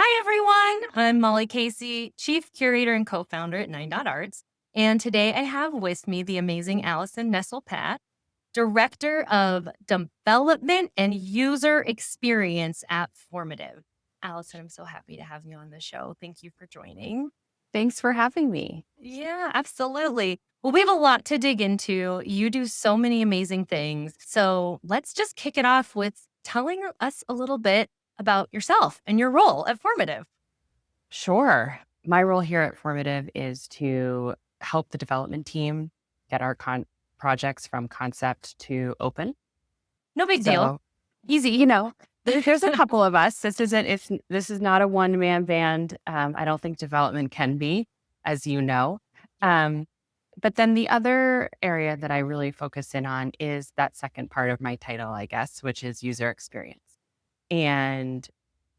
Hi, everyone. I'm Molly Casey, Chief Curator and Co-founder at Nine Dot Arts. And today I have with me the amazing Alison Nestel-Patt, Director of Development and User Experience at Formativ. Alison, I'm so happy to have you on the show. Thank you for joining. Thanks for having me. Yeah, absolutely. Well, we have a lot to dig into. You do so many amazing things. So let's just kick it off with telling us a little bit about yourself and your role at Formativ. Sure. My role here at Formative is to help the development team get our projects from concept to open. No big deal. So, Easy. there's a couple of us. This is not a one-man band. I don't think development can be, as you know. Um, but then the other area that I really focus in on is that second part of my title, I guess, which is user experience. And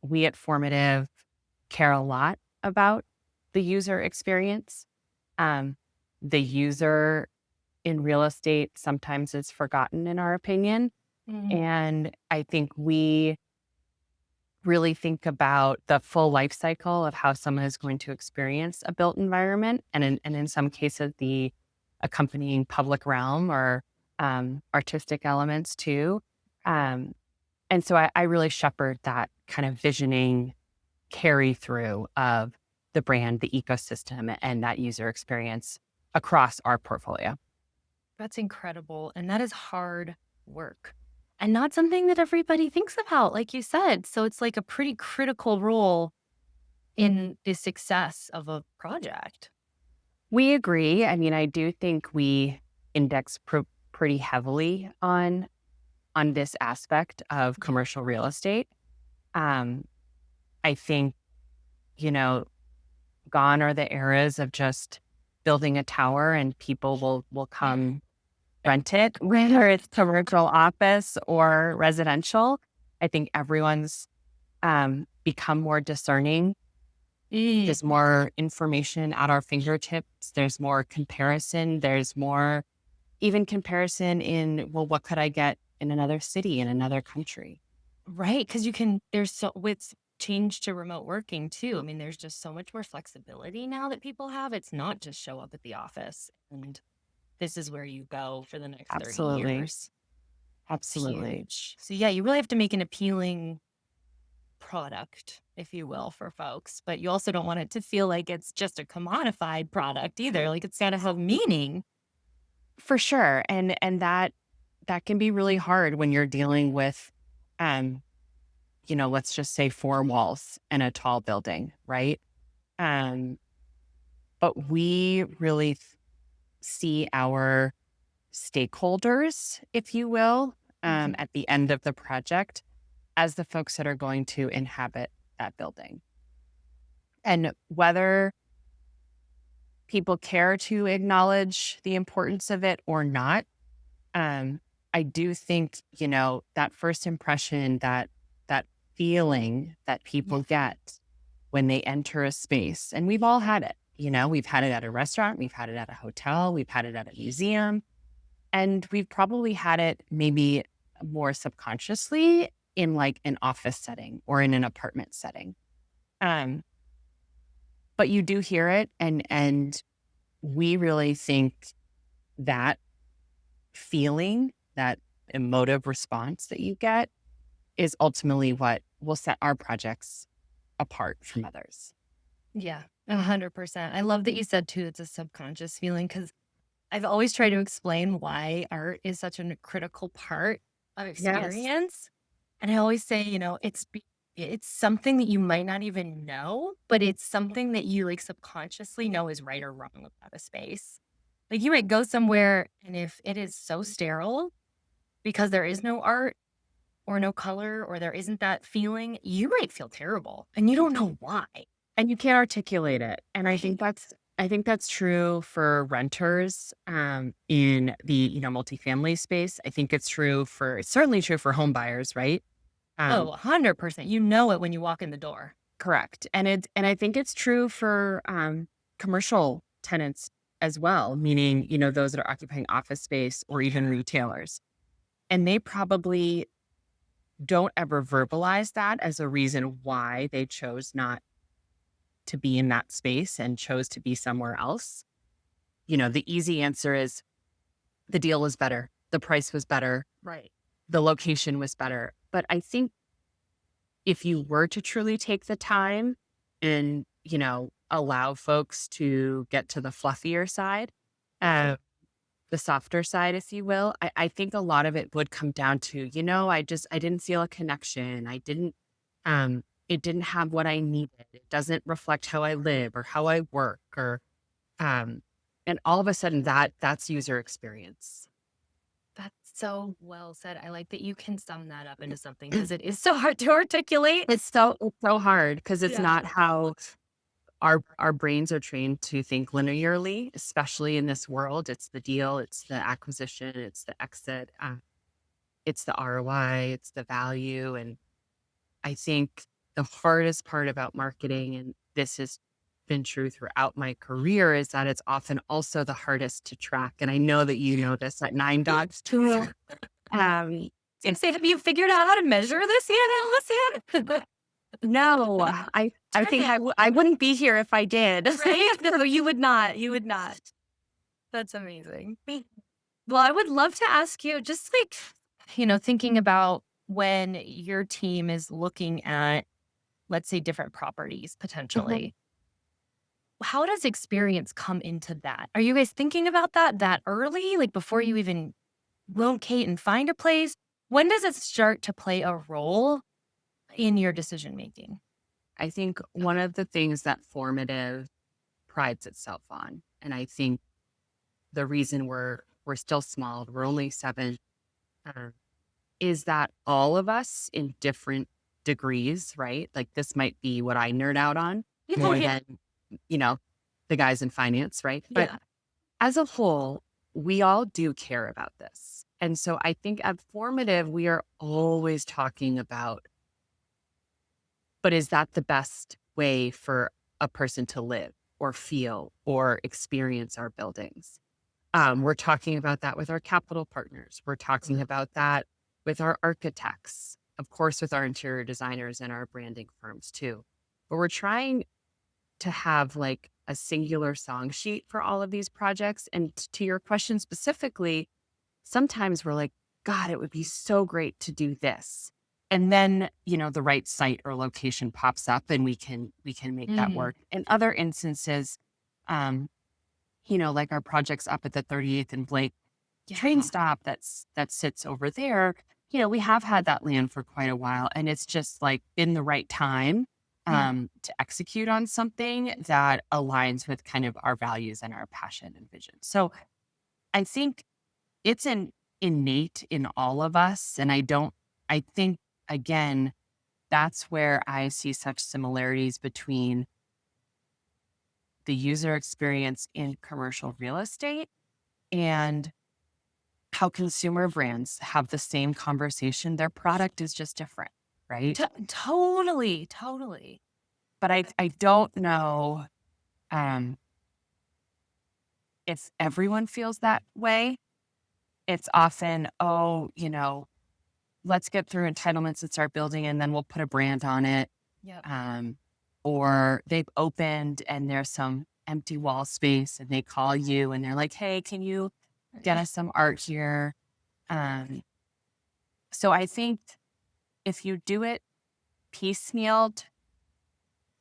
we at Formative care a lot about the user experience. Um, the user in real estate sometimes is forgotten, in our opinion. Mm, And I think we really think about the full life cycle of how someone is going to experience a built environment, and in some cases, the accompanying public realm or artistic elements too. Um, and so I really shepherd that kind of visioning carry through of the brand, the ecosystem, and that user experience across our portfolio. that's incredible. And that is hard work and not something that everybody thinks about, like you said. So it's like a pretty critical role in the success of a project. We agree. I mean, I do think we index pretty heavily on this aspect of Yeah. commercial real estate. Um, I think, you know, gone are the eras of just building a tower and people will come rent it, whether it's commercial office or residential. I think everyone's become more discerning. Mm, There's more information at our fingertips. There's more comparison. There's more even comparison in, well, what could I get in another city, in another country? right. Because there's so, with change to remote working too. I mean, there's just so much more flexibility now that people have. It's not just show up at the office and this is where you go for the next 30 Absolutely. years. Absolutely. Huge. So yeah, you really have to make an appealing product, if you will, for folks, but you also don't want it to feel like it's just a commodified product either. Like it's got to have meaning. For sure. And that can be really hard when you're dealing with um, let's just say four walls and a tall building, right? Um, but we really see our stakeholders, if you will, Mhm. at the end of the project as the folks that are going to inhabit that building. And whether people care to acknowledge the importance of it or not, um, I do think, that first impression, that feeling that Yeah. people get when they enter a space, and we've all had it, we've had it at a restaurant, we've had it at a hotel, we've had it at a museum, and we've probably had it maybe more subconsciously in like an office setting or in an apartment setting. Um, but you do hear it, and we really think that feeling, that emotive response that you get is ultimately what will set our projects apart from others. Yeah. 100%. I love that you said too, it's a subconscious feeling because I've always tried to explain why art is such a critical part of Yes. experience. And I always say, it's something that you might not even know, but it's something that you like subconsciously know is right or wrong about a space. Like you might go somewhere and if it is so sterile because there is no art or no color or there isn't that feeling, you might feel terrible and you don't know why. And you can't articulate it. And I think that's true for renters in the multifamily space. I think it's certainly true for home buyers, right? Oh, Um, 100%. You know it when you walk in the door. correct. And I think it's true for commercial tenants as well, meaning those that are occupying office space or even retailers. And they probably don't ever verbalize that as a reason why they chose not to be in that space and chose to be somewhere else. The easy answer is the deal was better, the price was better, Right. the location was better. But I think if you were to truly take the time and, allow folks to get to the fluffier side, uh, the softer side, if you will, I think a lot of it would come down to, I didn't feel a connection. It didn't have what I needed. It doesn't reflect how I live or how I work um, and all of a sudden that's user experience. That's so well said. I like that you can sum that up into something because it is so hard to articulate. It's so hard because it's Yeah. not how our brains are trained to think linearly, especially in this world. It's the deal, it's the acquisition, it's the exit, it's the ROI, it's the value. And I think the hardest part about marketing, and this has been true throughout my career, is that it's often also the hardest to track. And I know that you know this at Nine Dogs too. Um, I was gonna say, have you figured out how to measure this yet, Allison? no, I Track think it, I wouldn't be here if I did. right? No, you would not. You would not. That's amazing. Well, I would love to ask you, just like, thinking about when your team is looking at, let's say, different properties Mhm, potentially. How does experience come into that? Are you guys thinking about that early, like before you even locate and find a place? When does it start to play a role in your decision making? I think one of the things that Formative prides itself on, and I think the reason we're still small, we're only 7, uh, is that all of us in different degrees, right? Like this might be what I nerd out on more Yeah. than, you know, the guys in finance, right? But Yeah. as a whole, we all do care about this. And so I think at Formative, we are always talking about, but is that the best way for a person to live or feel or experience our buildings? We're talking about that with our capital partners. We're talking about that with our architects, of course, with our interior designers and our branding firms too. But we're trying to have like a singular song sheet for all of these projects. And to your question specifically, sometimes we're like, God, it would be so great to do this. And then, the right site or location pops up and we can make that Mm, work. In other instances, um, like our projects up at the 38th and Blake train yeah. stop that sits over there, we have had that land for quite a while and it's just like been the right time Yeah. to execute on something that aligns with kind of our values and our passion and vision. So I think it's innate in all of us. And I think, again, that's where I see such similarities between the user experience in commercial real estate and how consumer brands have the same conversation. Their product is just different, right? Totally. Totally. But I don't know um, if everyone feels that way. It's often, oh, let's get through entitlements and start building, and then we'll put a brand on it. Yep. Um, or they've opened and there's some empty wall space, and they call you and they're like, "Hey, can you get us some art here?" Um, so I think if you do it piecemealed,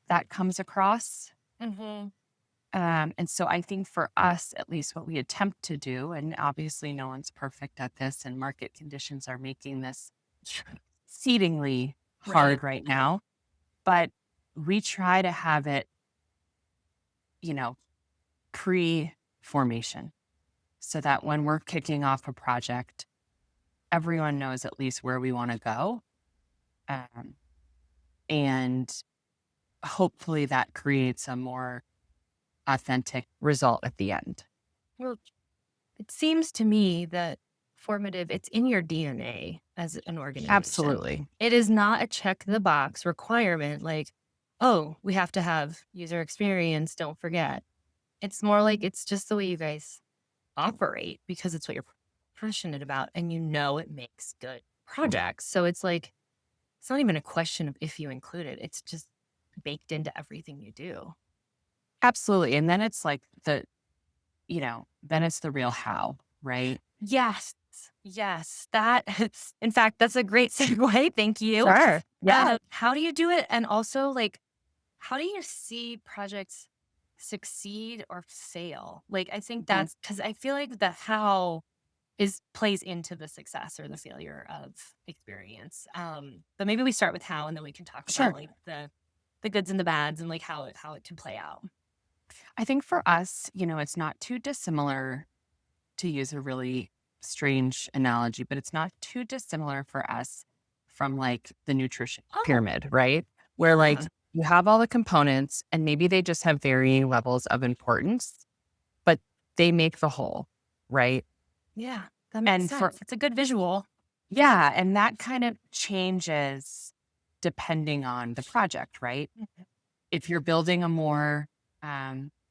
that comes across. Hmm. And so I think for us, at least what we attempt to do, and obviously no one's perfect at this, and market conditions are making this exceedingly Right. hard right now, but we try to have it, you know, pre formation so that when we're kicking off a project, everyone knows at least where we want to go. Um, and hopefully that creates a more authentic result at the end. Well, it seems to me that formative, it's in your DNA as an organization. Absolutely. It is not a check the box requirement like, oh, we have to have user experience, don't forget. It's more like it's just the way you guys operate because it's what you're passionate about and it makes good projects. So it's like It's not even a question of if you include it. It's just baked into everything you do. Absolutely. And then it's like then it's the real how, right? Yes. Yes. That in fact, that's a great segue. Thank you. Sure. Yeah. How do you do it? And also, like, how do you see projects succeed or fail? Like, I think Mhm. that's because I feel like the how is plays into the success or the failure of experience. But maybe we start with how, and then we can talk about Sure. like the goods and the bads and like how it can play out. I think for us, it's not too dissimilar, to use a really strange analogy, but it's not too dissimilar for us from like the nutrition Oh, pyramid, right? Where like yeah, you have all the components and maybe they just have varying levels of importance, but they make the whole, right? yeah, that makes And for, sense. It's a good visual. yeah, and that kind of changes depending on the project, right? Mhm. If you're building a more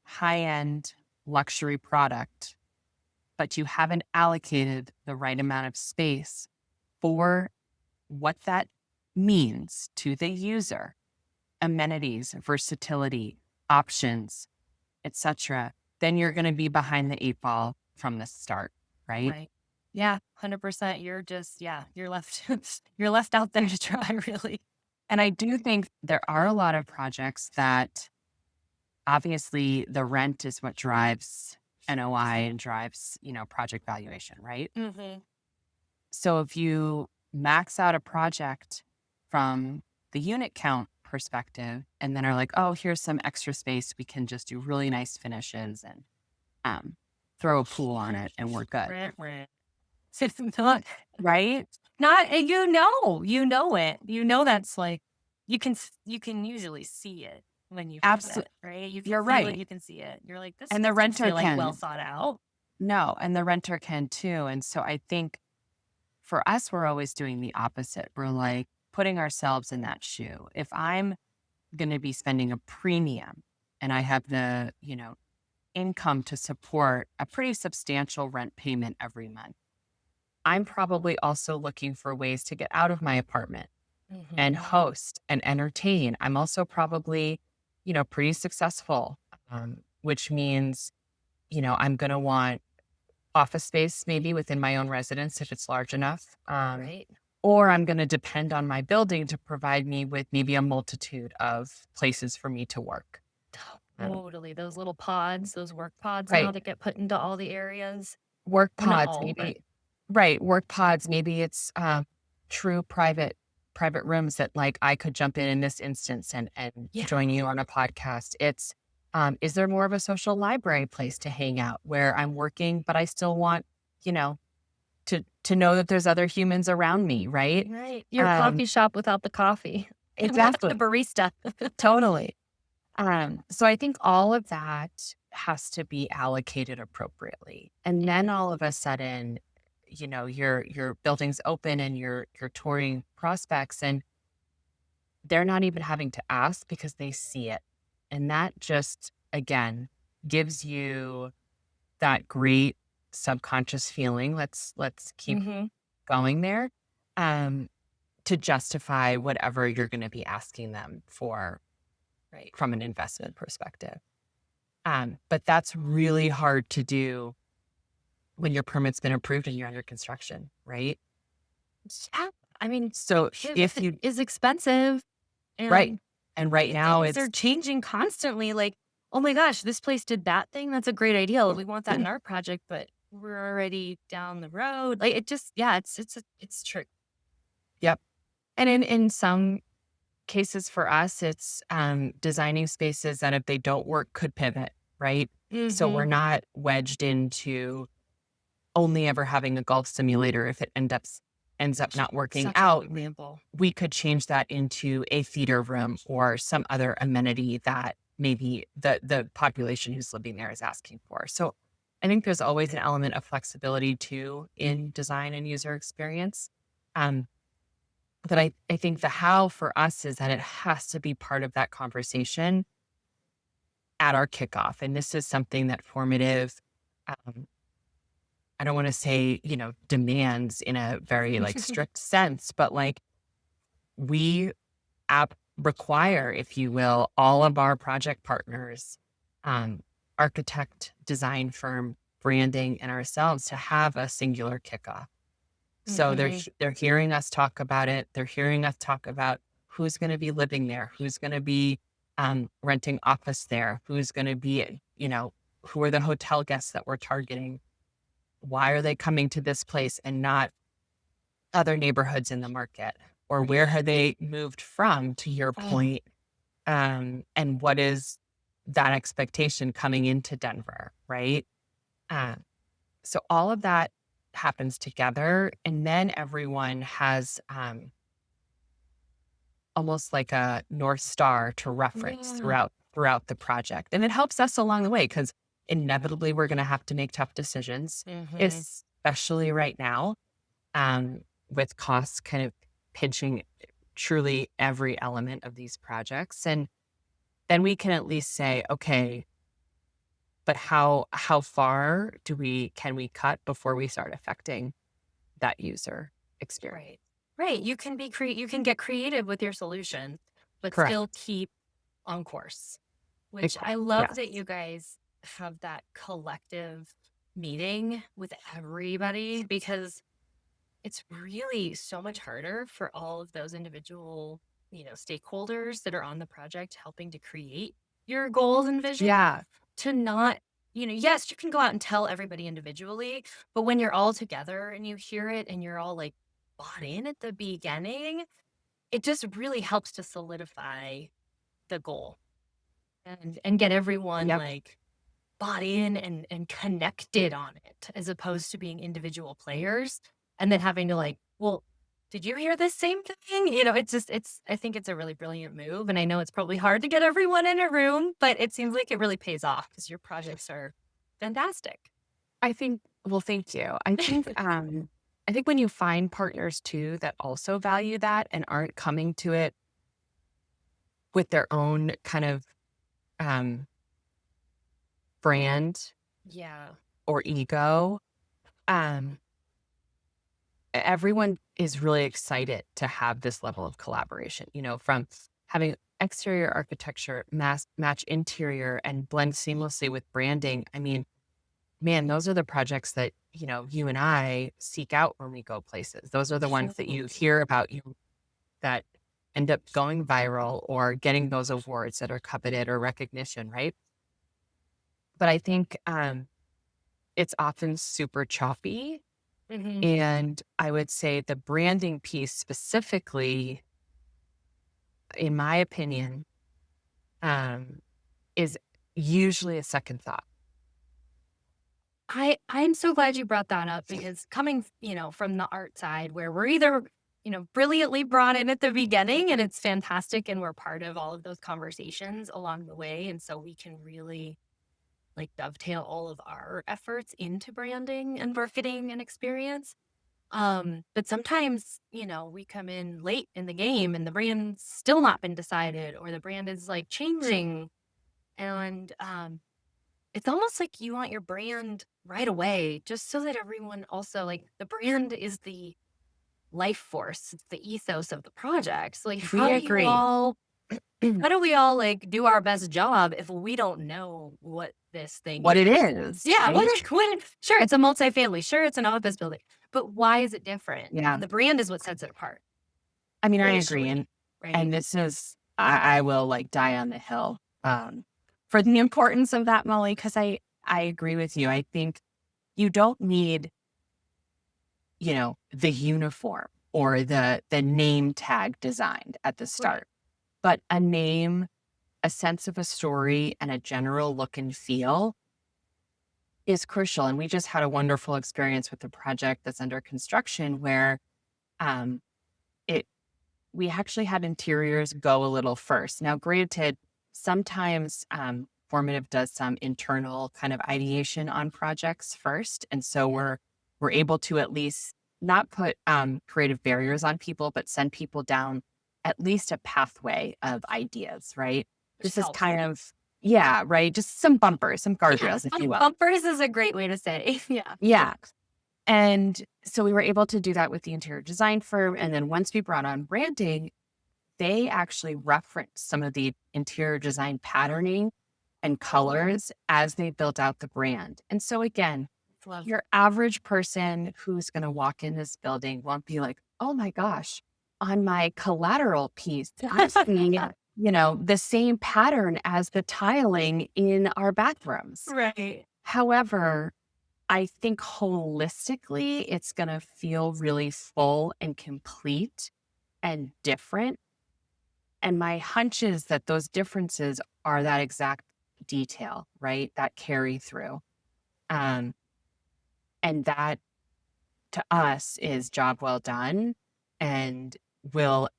high end luxury product, but you haven't allocated the right amount of space for what that means to the user, amenities, versatility, options, etc., then you're going to be behind the eight ball from the start, right? Right. Yeah, 100%. You're just you're left you're left out there to try really. And I do think there are a lot of projects that obviously the rent is what drives NOI and drives, project valuation, right? Mhm. So if you max out a project from the unit count perspective and then are like, oh, here's some extra space, we can just do really nice finishes and um, throw a pool on it and we're good. Rant, rant. It's Right? not you know it. You know that's like you can usually see it when you have Absolutely. it, right? You can You're feel it, right. you can see it. You're like, this And the doesn't renter feel like well can. thought out. No, and the renter can too. And so I think for us, we're always doing the opposite. We're like putting ourselves in that shoe. If I'm going to be spending a premium and I have the, income to support a pretty substantial rent payment every month, I'm probably also looking for ways to get out of my apartment and Mhm. host and entertain. I'm also probably, pretty successful, which means, I'm going to want office space maybe within my own residence if it's large enough. Right? Or I'm going to depend on my building to provide me with maybe a multitude of places for me to work. Um, Totally. Those little pods, those work pods now right. that get put into all the areas. Work Well, not pods, all, but maybe. Right. Work pods. Maybe it's true private rooms that like I could jump in this instance and yeah. join you on a podcast. It's is there more of a social library place to hang out where I'm working, but I still want, you know, to know that there's other humans around me, right? Right. Your Um, coffee shop without the coffee. Without the exactly. barista. Totally. So I think all of that has to be allocated appropriately. And then all of a sudden, your building's open and you're touring prospects and they're not even having to ask because they see it. And that just again gives you that great subconscious feeling. Let's keep Mhm. going there. Um, to justify whatever you're going to be asking them for Right. from an investment perspective. But that's really hard to do when your permit's been approved and you're under construction, right? Yeah. I mean, So if it you is expensive right. and And right now things it's are changing constantly. Like, oh my gosh, this place did that thing. That's a great idea. We want that in our project, but we're already down the road. Like it just, yeah, it's true. yep. And in some cases for us, it's designing spaces that if they don't work could pivot, right? So we're Mhm. not wedged into only ever having a golf simulator. If it ends up not working Such a good out, example. we could change that into a theater room or some other amenity that maybe the population who's living there is asking for. So I think there's always an element of flexibility too in design and user experience. Um, but I think the how for us is that it has to be part of that conversation at our kickoff. And this is something that Formative, um, I don't want to say, demands in a very like strict sense, but like we require, if you will, all of our project partners, um, architect, design firm, branding, and ourselves to have a singular kickoff. So Mhm. they're hearing us talk about it. They're hearing us talk about who's going to be living there, who's going to be renting office there, who's going to be, who are the hotel guests that we're targeting? Why are they coming to this place and not other neighborhoods in the market? Or where have they moved from, to your Oh, point? And what is that expectation coming into Denver, right? Um, so all of that happens together, and then everyone has almost like a North Star to reference yeah. throughout the project. And it helps us along the way because inevitably we're going to have to make tough decisions, Mhm. especially right now, um, with costs kind of pinching truly every element of these projects. And then we can at least say, okay, but how far can we cut before we start affecting that user experience? Right. Right. You can get creative with your solution, but still Correct. keep on course, which I love Yes. that you guys have that collective meeting with everybody because it's really so much harder for all of those individual, stakeholders that are on the project helping to create your goals and vision Yeah. to not, yes, you can go out and tell everybody individually, but when you're all together and you hear it and you're all like bought in at the beginning, it just really helps to solidify the goal and get everyone Yep. like bought in and connected on it as opposed to being individual players and then having to like, well, did you hear this same thing? I think it's a really brilliant move. And I know it's probably hard to get everyone in a room, but it seems like it really pays off because your projects are fantastic. Well, thank you. I think when you find partners too that also value that and aren't coming to it with their own kind of um, brand Yeah. or ego, um, everyone is really excited to have this level of collaboration, from having exterior architecture match interior and blend seamlessly with branding. I mean, man, those are the projects that, you and I seek out when we go places. Those are the ones that you hear about that end up going viral or getting those awards that are coveted or recognition, right? But I think it's often super choppy. Hmm. And I would say the branding piece specifically, in my opinion, um, is usually a second thought. I'm so glad you brought that up because coming, from the art side where we're either, brilliantly brought in at the beginning and it's fantastic and we're part of all of those conversations along the way. And so we can really like dovetail all of our efforts into branding and marketing and experience. But sometimes, we come in late in the game and the brand's still not been decided or the brand is like changing. And it's almost like you want your brand right away, just so that everyone also like the brand is the life force, it's the ethos of the project. So like We agree. how do we all like do our best job if we don't know what this thing What it is? is, Yeah, right? sure, it's a multifamily, sure, it's an office building, but why is it different? Yeah. And the brand is what sets it apart I mean, I agree. initially, And right? this is, I will like die on the hill for the importance of that, Molly, because I agree with you. I think you don't need, the uniform or the name tag designed at the Right. start, but a name, a sense of a story, and a general look and feel is crucial. And we just had a wonderful experience with the project that's under construction where um, it we actually had interiors go a little first. Now, granted, sometimes Formative does some internal kind of ideation on projects first, and so we're able to at least not put creative barriers on people, but send people down at least a pathway of ideas. Right? Which This is helps. kind of yeah, right. Just some bumpers, some Yeah, guardrails, if you will. bumpers is a great way to say. Yeah. Yeah. And so we were able to do that with the interior design firm. And then once we brought on branding, they actually reference some of the interior design patterning and colors as they built out the brand. And so again, Love. your average person who's going to walk in this building won't be like, oh my gosh, on my collateral piece, I'm seeing, the same pattern as the tiling in our bathrooms. Right. However, I think holistically, it's going to feel really full and complete and different. And my hunch is that those differences are that exact detail, right? That carry through. Um, and that to us is job well done and will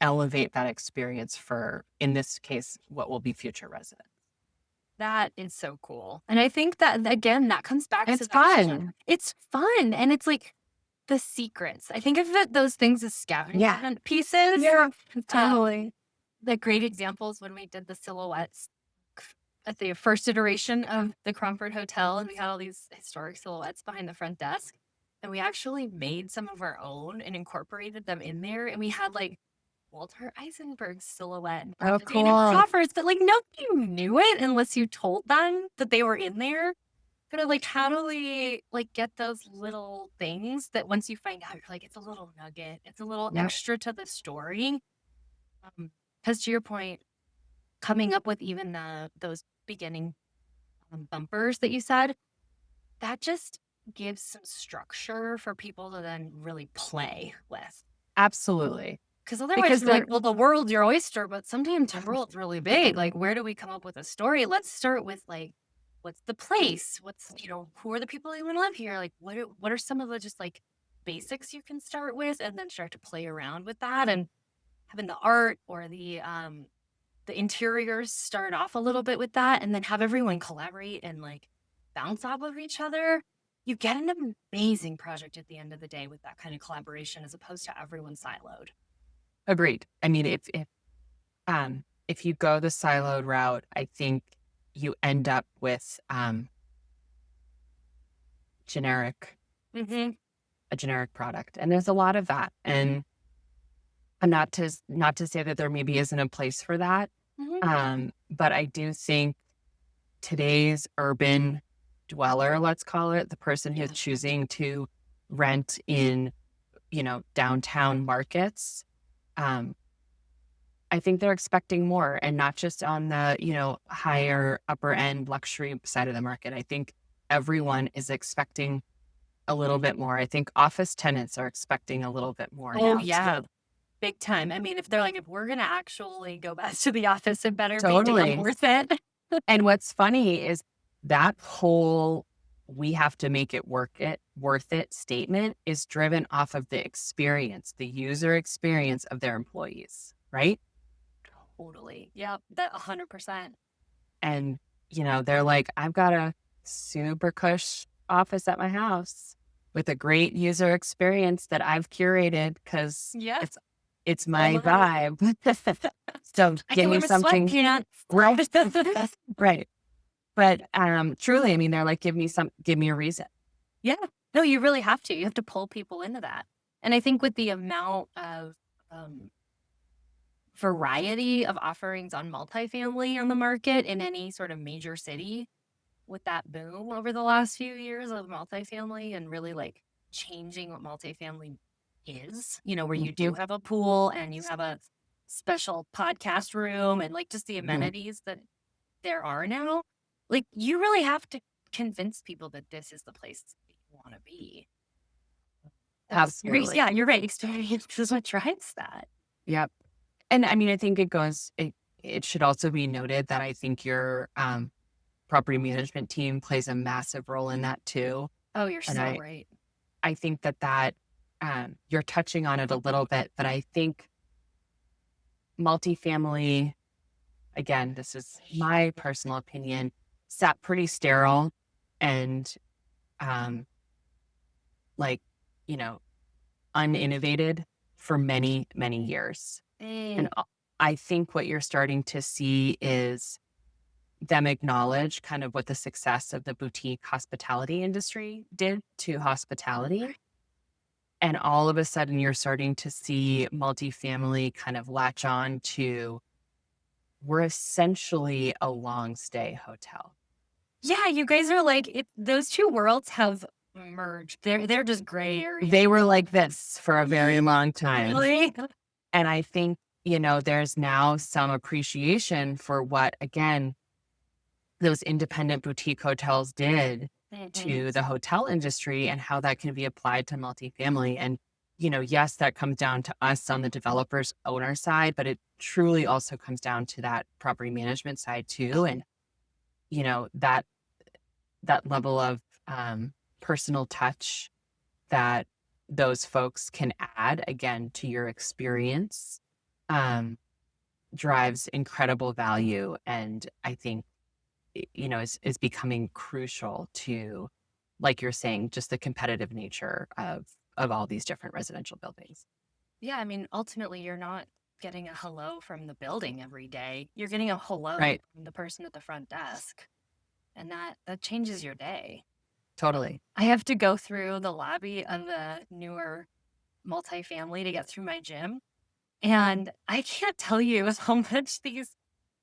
elevate that experience for, in this case, what will be future residents. That is so cool. And I think that, again, that comes back to It's that question. fun. It's fun. And it's like the secrets. I think of those things as scavenger Yeah. hunt pieces. Yeah. Um, Totally. the great examples when we did the silhouettes at the first iteration of the Cromford Hotel, and we had all these historic silhouettes behind the front desk. And we actually made some of our own and incorporated them in there. And we had like Walter Eisenberg's silhouette and Oh, Dana cool. Crawford's, but like nobody knew it unless you told them that they were in there. But like, how do we like get those little things that once you find out, you're like, it's a little nugget, it's a little Yep. extra to the story. Because to your point, coming up with even those beginning bumpers that you said, that just gives some structure for people to then really play with. Absolutely. Because otherwise, Because you're like, well, the world's your oyster, but sometimes the world's really big. Like, where do we come up with a story? Let's start with like, what's the place? What's who are the people who want to live here? Like, what are some of the just like basics you can start with, and then start to play around with that, and having the art or the interiors start off a little bit with that, and then have everyone collaborate and like bounce off of each other. You get an amazing project at the end of the day with that kind of collaboration, as opposed to everyone siloed. agreed. I mean, if you go the siloed route, I think you end up with generic Mm-hmm. a generic product. And there's a lot of that. And not to say that there maybe isn't a place for that. Mm-hmm. But I do think today's urban dweller, let's call it, the person who's choosing to rent in, downtown markets, I think they're expecting more, and not just on the, higher upper end luxury side of the market. I think everyone is expecting a little bit more. I think office tenants are expecting a little bit more Oh now yeah, too. big time. I mean, if they're like, if we're gonna actually go back to the office, it better be damn Totally. worth it. And what's funny is that whole we have to make it worth it statement is driven off of the experience, the user experience of their employees, right? Totally. Yep. That 100%. And, they're like, I've got a super cush office at my house with a great user experience that I've curated because Yeah. it's my vibe. So I give can wear me my something. sweatpants. Right. Right. But truly, I mean, they're like, give me a reason. Yeah. No, you really have to. You have to pull people into that. And I think with the amount of um, variety of offerings on multifamily on the market in any sort of major city, with that boom over the last few years of multifamily and really like changing what multifamily is, where you do have a pool and you have a special podcast room and like just the Mhm. amenities that there are now. Like, you really have to convince people that this is the place that you want to be. Absolutely. Yeah, you're right. Experience is what drives that. Yep. And I mean, I think it should also be noted that I think your property management team plays a massive role in that too. Oh, you're And so right. I think that you're touching on it a little bit, but I think multifamily, again, this is my personal opinion, sat pretty sterile and um, like, you know, uninnovated for many, many years. And Mm. I think what you're starting to see is them acknowledge kind of what the success of the boutique hospitality industry did to hospitality. And all of a sudden, you're starting to see multifamily kind of latch on to, we're essentially a long stay hotel. Yeah, you guys are like those 2 worlds have merged. They're just gray area. They were like this for a very long time. Really? And I think, there's now some appreciation for what, again, those independent boutique hotels did Mhm. to the hotel industry and how that can be applied to multifamily. And, yes, that comes down to us on the developer's owner side, but it truly also comes down to that property management side too. And, that level of personal touch that those folks can add again to your experience um, drives incredible value. And I think is becoming crucial to, like you're saying, just the competitive nature of all these different residential buildings. Yeah, I mean, ultimately, you're not getting a hello from the building every day. You're getting a hello Right. from the person at the front desk, and that changes your day. Totally. I have to go through the lobby of the newer multifamily to get through my gym, and I can't tell you how much these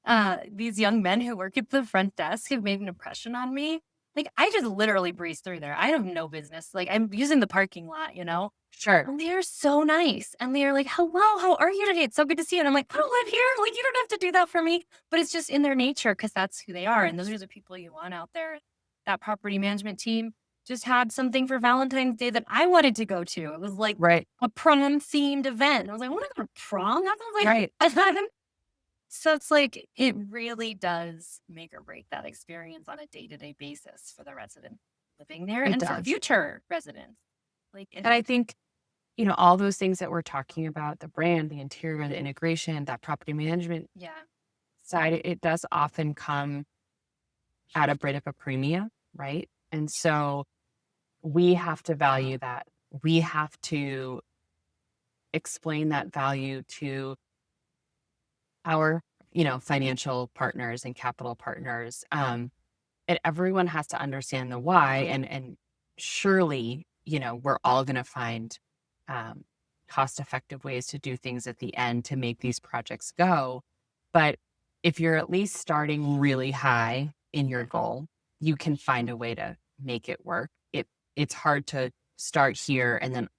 young men who work at the front desk have made an impression on me. Like, I just literally breeze through there. I have no business. Like, I'm using the parking lot, you know? Sure. And they're so nice. And they're like, hello, how are you today? It's so good to see you. And I'm like, I don't live here. Like, you don't have to do that for me. But it's just in their nature because that's who they are. And those are the people you want out there. That property management team just had something for Valentine's Day that I wanted to go to. It was like Right. a prom themed event. And I was like, I want to go to prom. That sounds like Right. so it's like it really does make or break that experience on a day-to-day basis for the resident living there It and for does. future residents. Like And I think, all those things that we're talking about, the brand, the interior, the integration, that property management yeah. side, it does often come at a bit of a premium, right? And so we have to value that. We have to explain that value to our, financial partners and capital partners. And everyone has to understand the why. And surely, we're all going to find um, cost effective ways to do things at the end to make these projects go. But if you're at least starting really high in your goal, you can find a way to make it work. It's hard to start here and then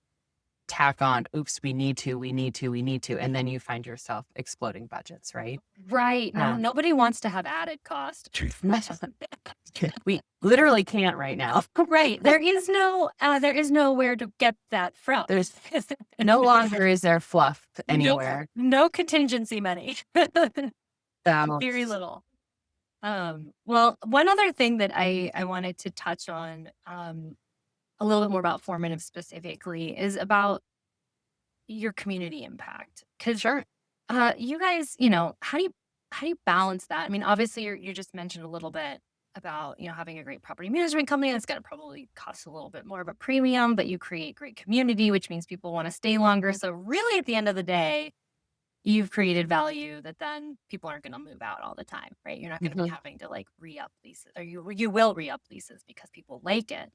tack on, oops, we need to. And then you find yourself exploding budgets, right? Right. No, Um, nobody wants to have added cost. we literally can't right now. Right. There is nowhere to get that from. There's no longer is there fluff no, anywhere. no contingency money. So, Very little. Well, one other thing that I wanted to touch on, a little bit more about formative specifically is about your community impact. Because sure. you guys, how do you balance that? I mean, obviously you just mentioned a little bit about, having a great property management company that's gonna probably cost a little bit more of a premium, but you create great community, which means people want to stay longer. So really at the end of the day, you've created value that then people aren't gonna move out all the time, right? You're not gonna be Mhm. having to like re-up leases or you will re-up leases because people like it.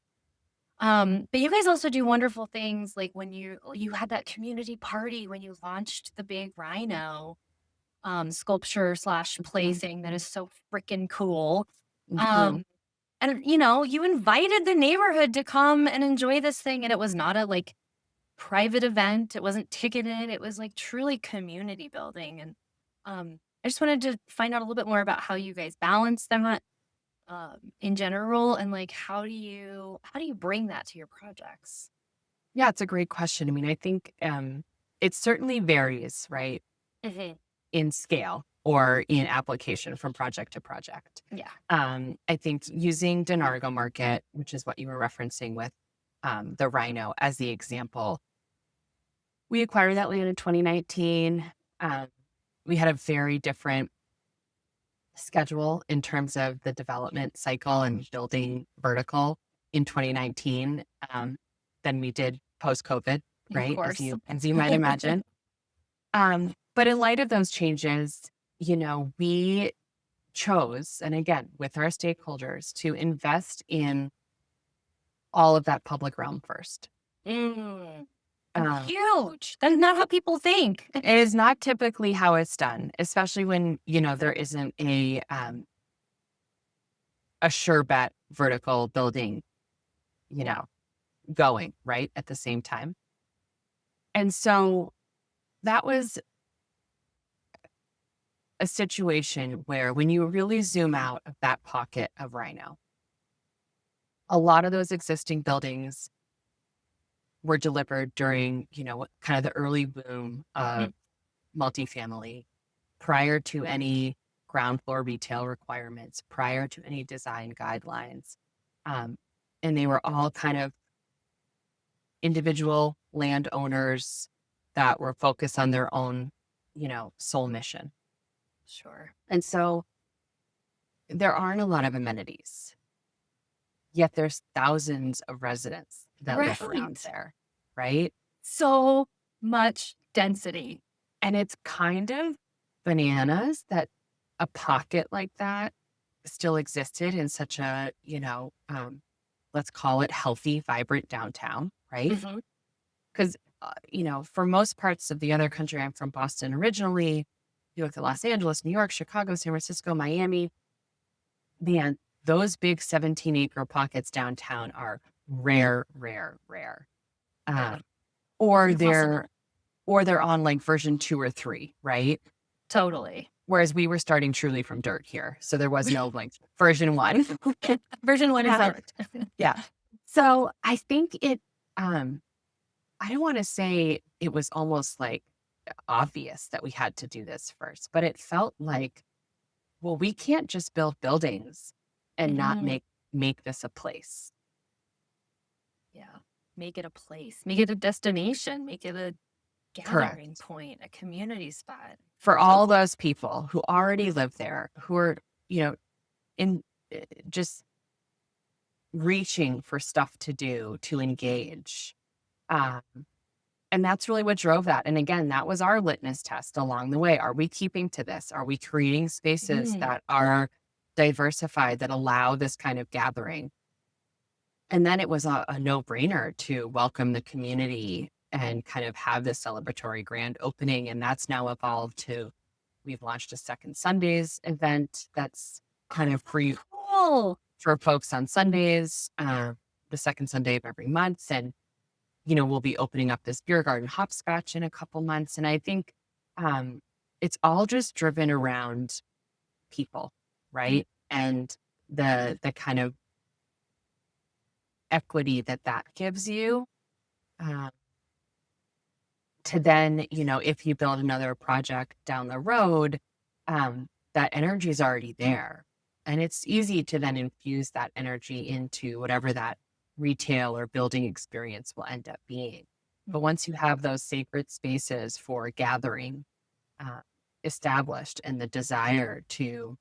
But you guys also do wonderful things like when you had that community party when you launched the big rhino sculpture slash play thing that is so freaking cool. Mhm. Um, and you invited the neighborhood to come and enjoy this thing, and it was not a like private event. It wasn't ticketed. It was like truly community building. And I just wanted to find out a little bit more about how you guys balance that in general, and like how do you bring that to your projects? Yeah, it's a great question. I mean, I think it certainly varies, right, Mhm. in scale or in application from project to project. Yeah. I think using Denargo Market, which is what you were referencing with the Rhino as the example, we acquired that land in 2019. Um, we had a very different schedule in terms of the development cycle and building vertical in 2019 than we did post COVID, Of right? course. As you might imagine. But in light of those changes, we chose, and again, with our stakeholders, to invest in all of that public realm first. Mm. That's Um, huge. That's not how people think. it is not typically how it's done, especially when, there isn't a sure bet vertical building, you know, going right at the same time. And so that was a situation where when you really zoom out of that pocket of Rhino, a lot of those existing buildings were delivered during, kind of the early boom of Mhm. multifamily, prior to any ground floor retail requirements, prior to any design guidelines. Um, and they were all kind of individual landowners that were focused on their own, sole mission. Sure. And so there aren't a lot of amenities, yet there's thousands of residents that live around Right. there, right? So much density. And it's kind of bananas that a pocket like that still existed in such a, let's call it healthy, vibrant downtown, right? Mhm. Because, for most parts of the other country, I'm from Boston originally. You look at Los Angeles, New York, Chicago, San Francisco, Miami, man, those big 17-acre pockets downtown are rare, rare, rare. Yeah. Um, or Impossible. they're on like version 2 or 3, right? Totally. Whereas we were starting truly from dirt here. So there was no like version 1. Version 1 is Uh, dirt. yeah. So I think um, I don't want to say it was almost like obvious that we had to do this first, but it felt like, well, we can't just build buildings and not Mhm. make this a place. Yeah. Make it a place, make it a destination, make it a gathering Correct. point, a community spot. For all those people who already live there, who are, in just reaching for stuff to do, to engage. Um, and that's really what drove that. And again, that was our litmus test along the way. Are we keeping to this? Are we creating spaces Mm. that are diversified, that allow this kind of gathering? And then it was a no brainer to welcome the community and kind of have this celebratory grand opening. And that's now evolved to, we've launched a second Sundays event that's kind of free Cool. for folks on Sundays, the second Sunday of every month. And, we'll be opening up this beer garden hopscotch in a couple months. And I think um, it's all just driven around people, Mm. right? And the kind of equity that gives you. Um, to then, if you build another project down the road, that energy is already there. And it's easy to then infuse that energy into whatever that retail or building experience will end up being. But Mhm. once you have those sacred spaces for gathering uh, established and the desire to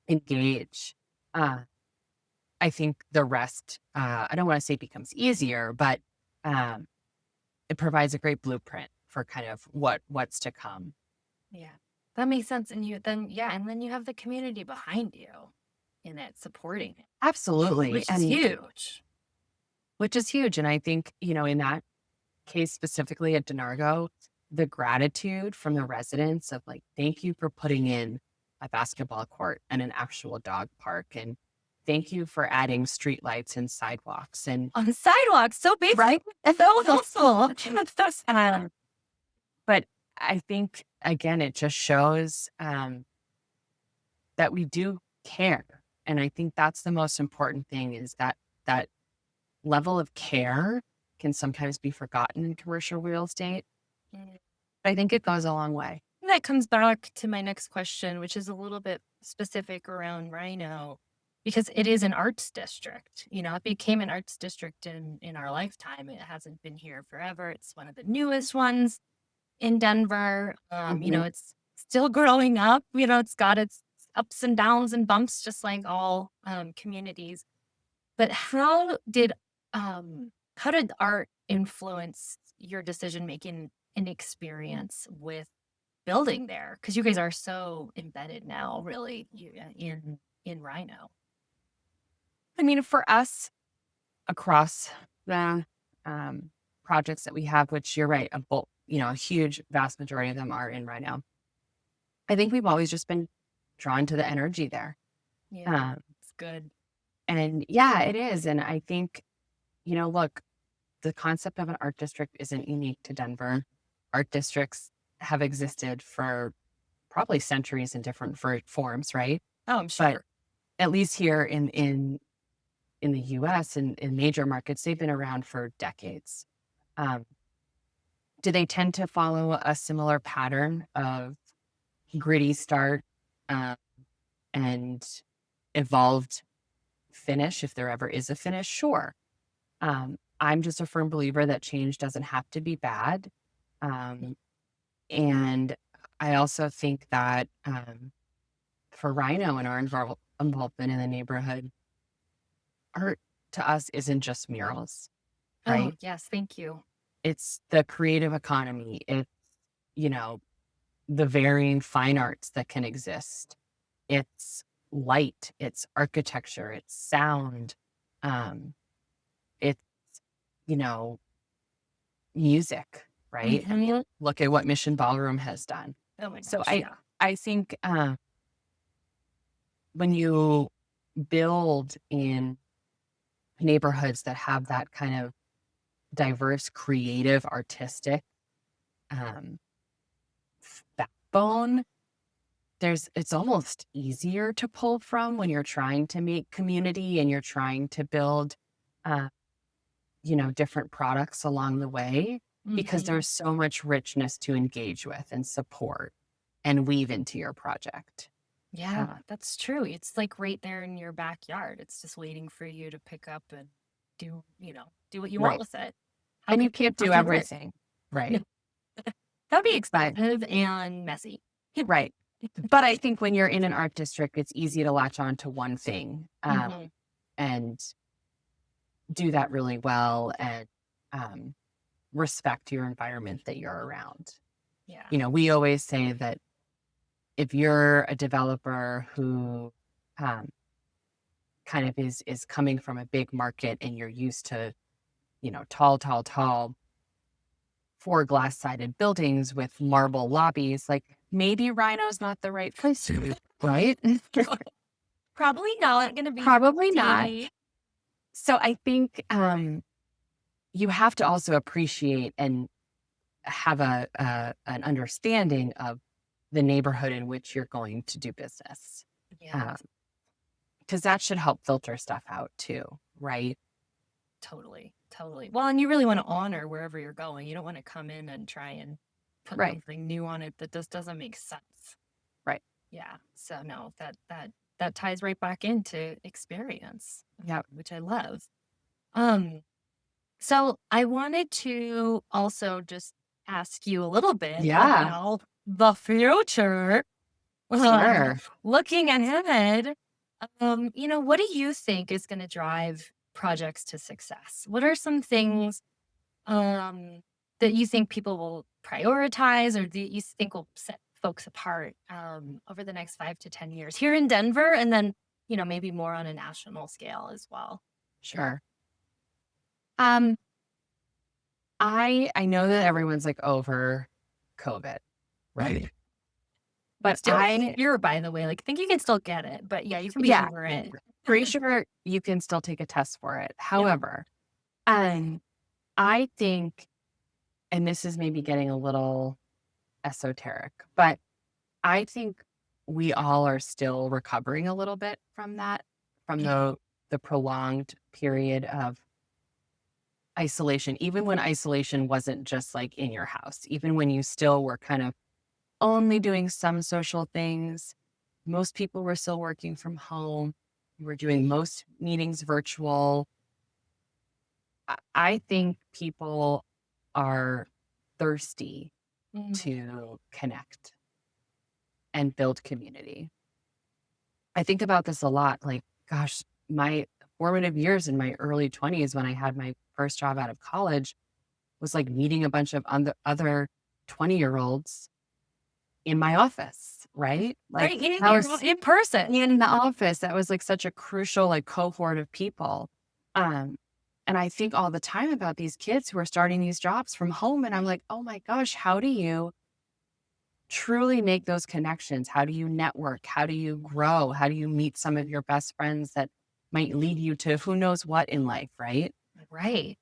engage, uh, I think the rest, I don't want to say becomes easier, but um, it provides a great blueprint for kind of what's to come. Yeah. That makes sense. And then you have the community behind you in it, supporting it, Absolutely. which is And huge. which is huge. And I think, in that case specifically at Denargo, the gratitude from the residents of like, thank you for putting in a basketball court and an actual dog park. And thank you for adding streetlights and sidewalks. And On the sidewalks, so basic. right. And so helpful. That's But I think again, it just shows that we do care. And I think that's the most important thing is that level of care can sometimes be forgotten in commercial real estate. Mm. But I think it goes a long way. That comes back to my next question, which is a little bit specific around Rhino, because it is an arts district. It became an arts district in our lifetime. It hasn't been here forever. It's one of the newest ones in Denver. Mhm. It's still growing up. It's got its ups and downs and bumps, just like all communities. But how did art influence your decision making and experience with building there? Because you guys are so embedded now, really, in Rhino. I mean, for us across the um, projects that we have, which you're right, a huge vast majority of them are in Rhino. I think we've always just been drawn to the energy there. Yeah, Um, it's good. and yeah, it is. And I think, look, the concept of an art district isn't unique to Denver. Art districts have existed for probably centuries in different forms, right? Oh, I'm But sure. at least here in the US and in major markets, they've been around for decades. Um, do they tend to follow a similar pattern of gritty start um, and evolved finish, if there ever is a finish? Sure. I'm just a firm believer that change doesn't have to be bad. Um, and I also think that for Rhino and our involvement in the neighborhood, art to us isn't just murals, Oh, right? yes, thank you. It's the creative economy. It's, you know, the varying fine arts that can exist. It's light, it's architecture, it's sound, um, it's, you know, music, right? Mhm. Look at what Mission Ballroom has done. Oh my So gosh, yeah. I think when you build in neighborhoods that have that kind of diverse, creative, artistic um, backbone, it's almost easier to pull from when you're trying to make community and you're trying to build, uh, different products along the way because Mhm. there's so much richness to engage with and support and weave into your project. Yeah, Uh, that's true. It's like right there in your backyard. It's just waiting for you to pick up and do what you want right. with it. How And you could you can't do possibly live? everything. No, Right. that'd be But, expensive and messy. right. But I think when you're in an art district, it's easy to latch on to one thing Mhm. and do that really well and um, respect your environment that you're around. Yeah. We always say that if you're a developer who um, kind of is coming from a big market and you're used to, tall, four glass sided buildings with marble lobbies, like maybe Rhino's not the right place for you, right? Probably not gonna be your Probably not. TV. So I think you have to also appreciate and have an understanding of the neighborhood in which you're going to do business. Yeah, Because that should help filter stuff out too, right? totally. Totally. Well, and you really want to honor wherever you're going. You don't want to come in and try and put Right. something new on it that just doesn't make sense. Right. Yeah. So no, that ties right back into experience, Yeah. which I love. Um, so I wanted to also just ask you a little bit Yeah. about the future. Um, Sure. looking ahead, what do you think is going to drive projects to success? What are some things um, that you think people will prioritize or that you think will set folks apart over the next 5 to 10 years here in Denver and then, maybe more on a national scale as well? Sure. Um, I know that everyone's like over COVID, right? But Still here, by the way, like, I think you can still get it, but yeah, you can be yeah, over it. pretty sure you can still take a test for it. Yep. However, um, I think, and this is maybe getting a little esoteric, but I think we all are still recovering a little bit from that, from the prolonged period of isolation, even when isolation wasn't just like in your house, even when you still were kind of only doing some social things. Most people were still working from home. We're doing most meetings virtual. I think people are thirsty Mhm. to connect and build community. I think about this a lot. Like, gosh, my formative years in my early 20s when I had my first job out of college was like meeting a bunch of other 20-year-olds in my office, right? Like Right, that was in person. in the office. That was like such a crucial like cohort of people. Um, And I think all the time about these kids who are starting these jobs from home. And I'm like, oh my gosh, how do you truly make those connections? How do you network? How do you grow? How do you meet some of your best friends that might lead you to who knows what in life, right? Right.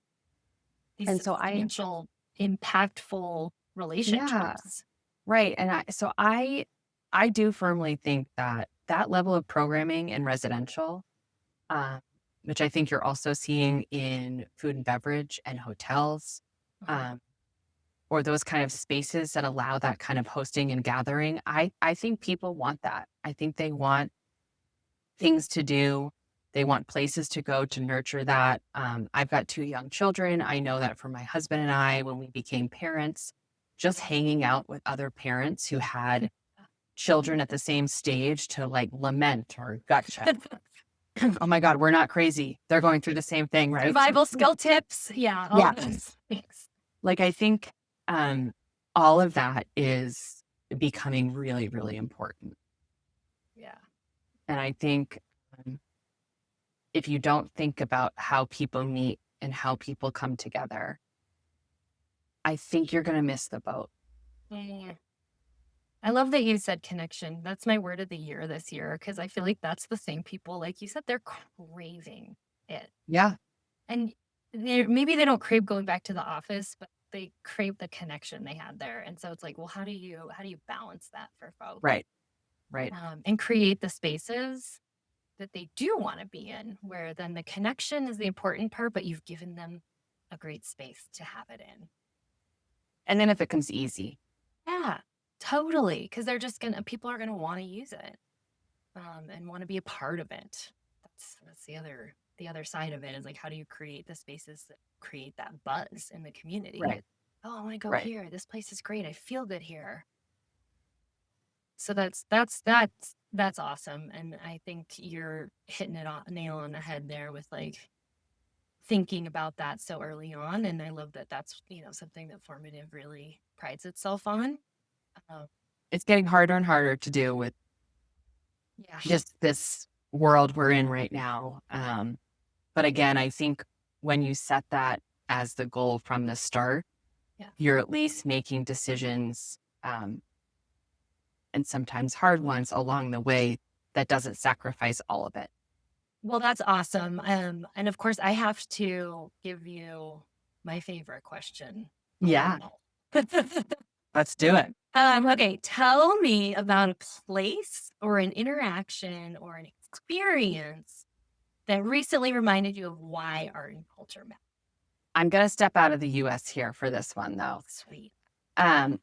These And so substantial, impactful yeah, relationships. right. And I do firmly think that that level of programming in residential, uh, which I think you're also seeing in food and beverage and hotels, Mhm. um, or those kind of spaces that allow that kind of hosting and gathering. I think people want that. I think they want things to do. They want places to go to nurture that. I've got 2 young children. I know that for my husband and I, when we became parents, just hanging out with other parents who had children at the same stage to like lament or gut check. Oh my God, we're not crazy. They're going through the same thing, right? Survival skill tips. Yeah, all Yeah. those things. Like I think um, all of that is becoming really, really important. Yeah. And I think um, if you don't think about how people meet and how people come together, I think you're going to miss the boat. Mm. I love that you said connection. That's my word of the year this year because I feel like that's the thing people, like you said, they're craving it. Yeah. And maybe they don't crave going back to the office, but they crave the connection they had there. And so it's like, well, how do you balance that for folks? Right. Right. And create the spaces that they do want to be in, where then the connection is the important part, but you've given them a great space to have it in. And then if it comes easy, Yeah, totally. Because people are gonna want to use it, and want to be a part of it. That's the other side of it is like, how do you create the spaces that create that buzz in the community? right. Oh, I want to go Right. here. This place is great. I feel good here. So that's awesome, and I think you're hitting it on nail on the head there with like thinking about that so early on. And I love that that's something that Formative really prides itself on. Um, It's getting harder and harder to do with yeah, just this world we're in right now. But again, I think when you set that as the goal from the start, yeah. you're at least making decisions and sometimes hard ones along the way that doesn't sacrifice all of it. Well, that's awesome. And of course, I have to give you my favorite question of them Yeah, all. let's do it. Okay, tell me about a place or an interaction or an experience that recently reminded you of why art and culture matter. I'm going to step out of the US here for this one, though. Sweet.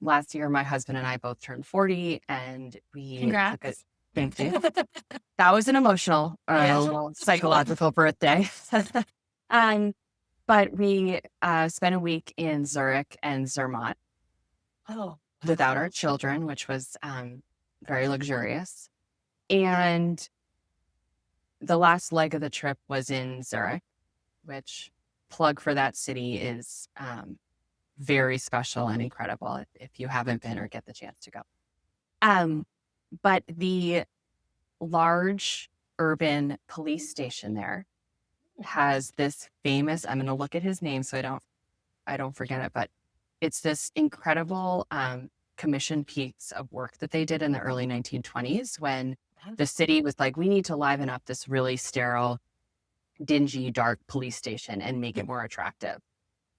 Last year, my husband and I both turned 40, and we took a Congrats. thank you. That was an emotional, Yeah. little psychological birthday. um, but we spent a week in Zurich and Zermatt Oh, without our children, which was very luxurious. And the last leg of the trip was in Zurich, which plug for that city is very special and incredible if you haven't been or get the chance to go. Um, but the large urban police station there has this famous, I'm going to look at his name so I don't forget it, but it's this incredible commission piece of work that they did in the early 1920s when the city was like, we need to liven up this really sterile, dingy, dark police station and make it more attractive.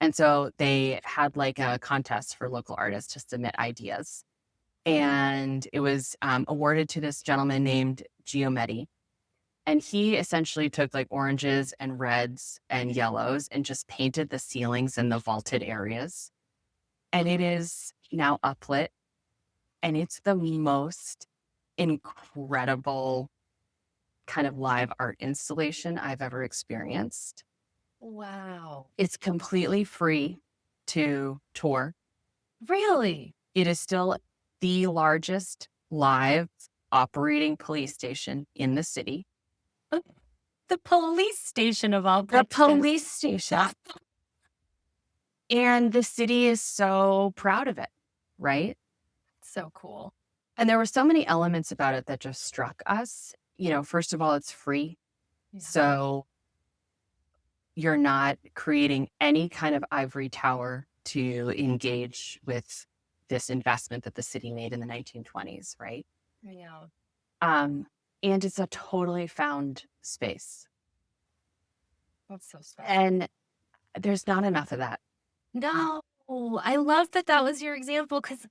And so they had like a contest for local artists to submit ideas. And it was awarded to this gentleman named Giametti. And he essentially took like oranges and reds and yellows and just painted the ceilings and the vaulted areas. And it is now uplit. And it's the most incredible kind of live art installation I've ever experienced. wow. It's completely free to tour. Really? It is still the largest live operating police station in the city. Uh, The police station of all The places. police station. And the city is so proud of it, right? So cool. And there were so many elements about it that just struck us. First of all, it's free. Yeah. So you're not creating any kind of ivory tower to engage with this investment that the city made in the 1920s, right? Yeah. Um, and it's a totally found space. That's so special. And there's not enough of that. No, I love that that was your example because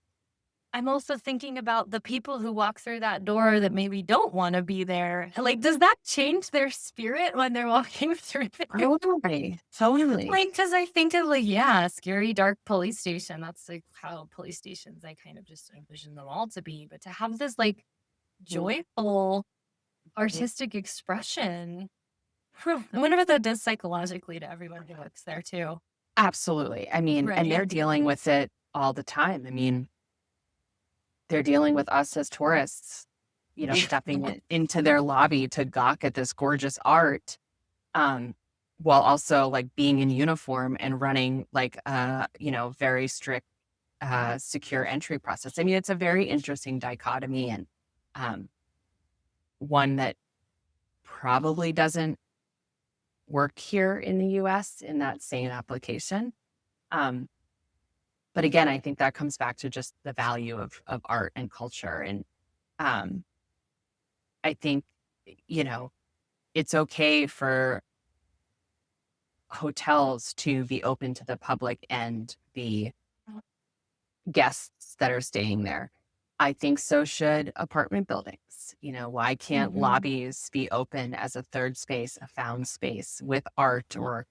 I'm also thinking about the people who walk through that door that maybe don't wanna be there. Like, does that change their spirit when they're walking through there? Totally. Totally. Like, because I think of, like, yeah, scary, dark police station. That's, like, how police stations, I kind of just envision them all to be. But to have this, like, joyful, artistic expression, I wonder what that does psychologically to everyone who works there too. Absolutely. I mean, and Right. they're dealing with it all the time. I mean, they're dealing with us as tourists, stepping into their lobby to gawk at this gorgeous art, um, while also like being in uniform and running like very strict secure entry process. I mean, it's a very interesting dichotomy and um, one that probably doesn't work here in the US in that same application. Um, but again, I think that comes back to just the value of art and culture. And um, I think, you know, it's okay for hotels to be open to the public and the guests that are staying there. I think so should apartment buildings. Why can't Mhm. lobbies be open as a third space, a found space with art or,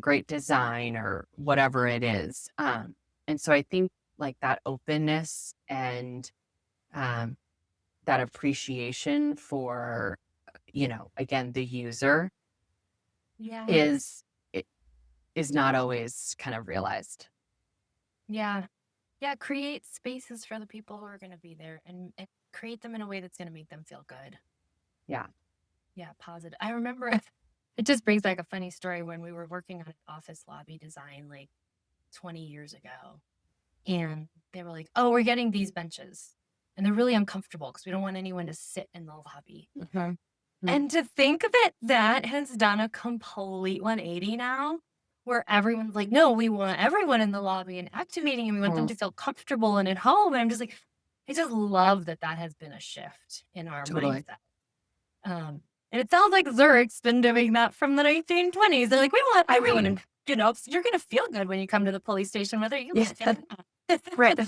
great design or whatever it is? And so I think like that openness and um, that appreciation for, again, the user Yeah. is i- is not always kind of realized. Yeah. Yeah, create spaces for the people who are gonna be there and create them in a way that's gonna make them feel good. Yeah. Yeah, positive. I remember it just brings back a funny story when we were working on an office lobby design like 20 years ago. And they were like, "Oh, we're getting these benches, and they're really uncomfortable because we don't want anyone to sit in the lobby." Mhm. Mm. And to think that that has done a complete 180 now, where everyone's like, "No, we want everyone in the lobby and activating, and we want them Mhm. to feel comfortable and at home." And I'm just like, I just love that that has been a shift in our Totally. mindset. And it sounds like Zurich's been doing that from the 1920s. They're like, "We want everyone, and you're gonna feel good when you come to the police station, whether you Yeah. like it or not." Right.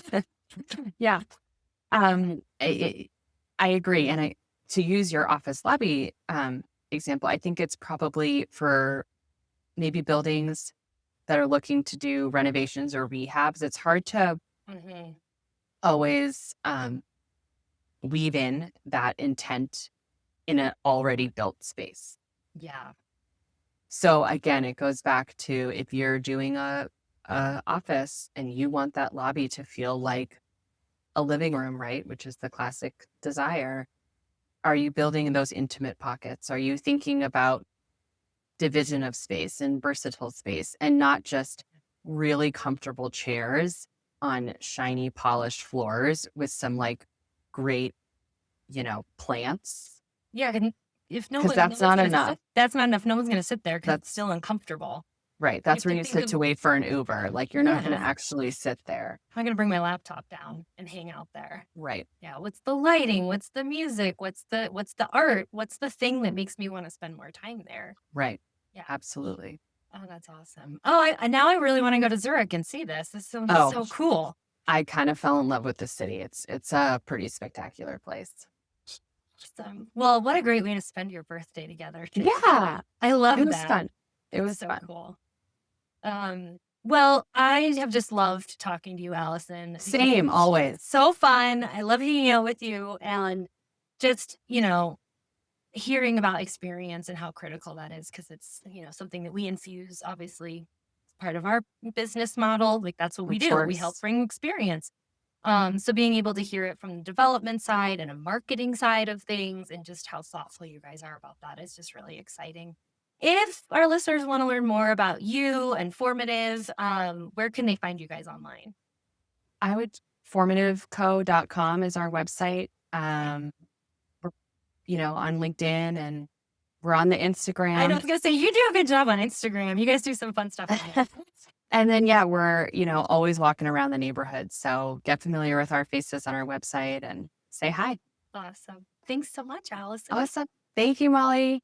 Yeah. I agree. And to use your office lobby example, I think it's probably for maybe buildings that are looking to do renovations or rehabs. It's hard to Mhm. always weave in that intent in an already built space. Yeah. So again, it goes back to if you're doing a office and you want that lobby to feel like a living room, right? Which is the classic desire. Are you building in those intimate pockets? Are you thinking about division of space and versatile space and not just really comfortable chairs on shiny polished floors with some like great, plants? Yeah, and if Because no that's one's not gonna enough. sit that's not enough. No one's gonna sit there because it's That's still uncomfortable. right. You That's have where to you think sit of, to wait for an Uber. Like you're not going to yeah, actually sit there. I'm gonna bring my laptop down and hang out there. Right. Yeah, what's the lighting? What's the music? What's the art? What's the thing that makes me wanna spend more time there? Right. Yeah. Absolutely. Oh, that's awesome. Oh, now I really wanna go to Zurich and see this. This sounds Oh, so cool. I kind of fell in love with the city. It's a pretty spectacular place. Awesome. Well, what a great way to spend your birthday together too. Yeah, I it love was that. fun. It That's was so fun. cool. Well, I have just loved talking to you, Allison. I think this Same, is always. so fun. I love hanging out with you and just, hearing about experience and how critical that is because it's, something that we infuse, obviously, as part of our business model. Like that's what we Of do. We help course. bring experience. So being able to hear it from the development side and a marketing side of things and just how thoughtful you guys are about that is just really exciting. If our listeners want to learn more about you and Formative, where can they find you guys online? I would formativeco.com is our website. We're, on LinkedIn and We're on the I know, I Instagram. was gonna say, you do a good job on Instagram. You guys do some fun stuff on there. And then, yeah, we're, always walking around the neighborhood. So get familiar with our faces on our website and say hi. Awesome. Thanks so much, Allison. Awesome. Thank you, Molly.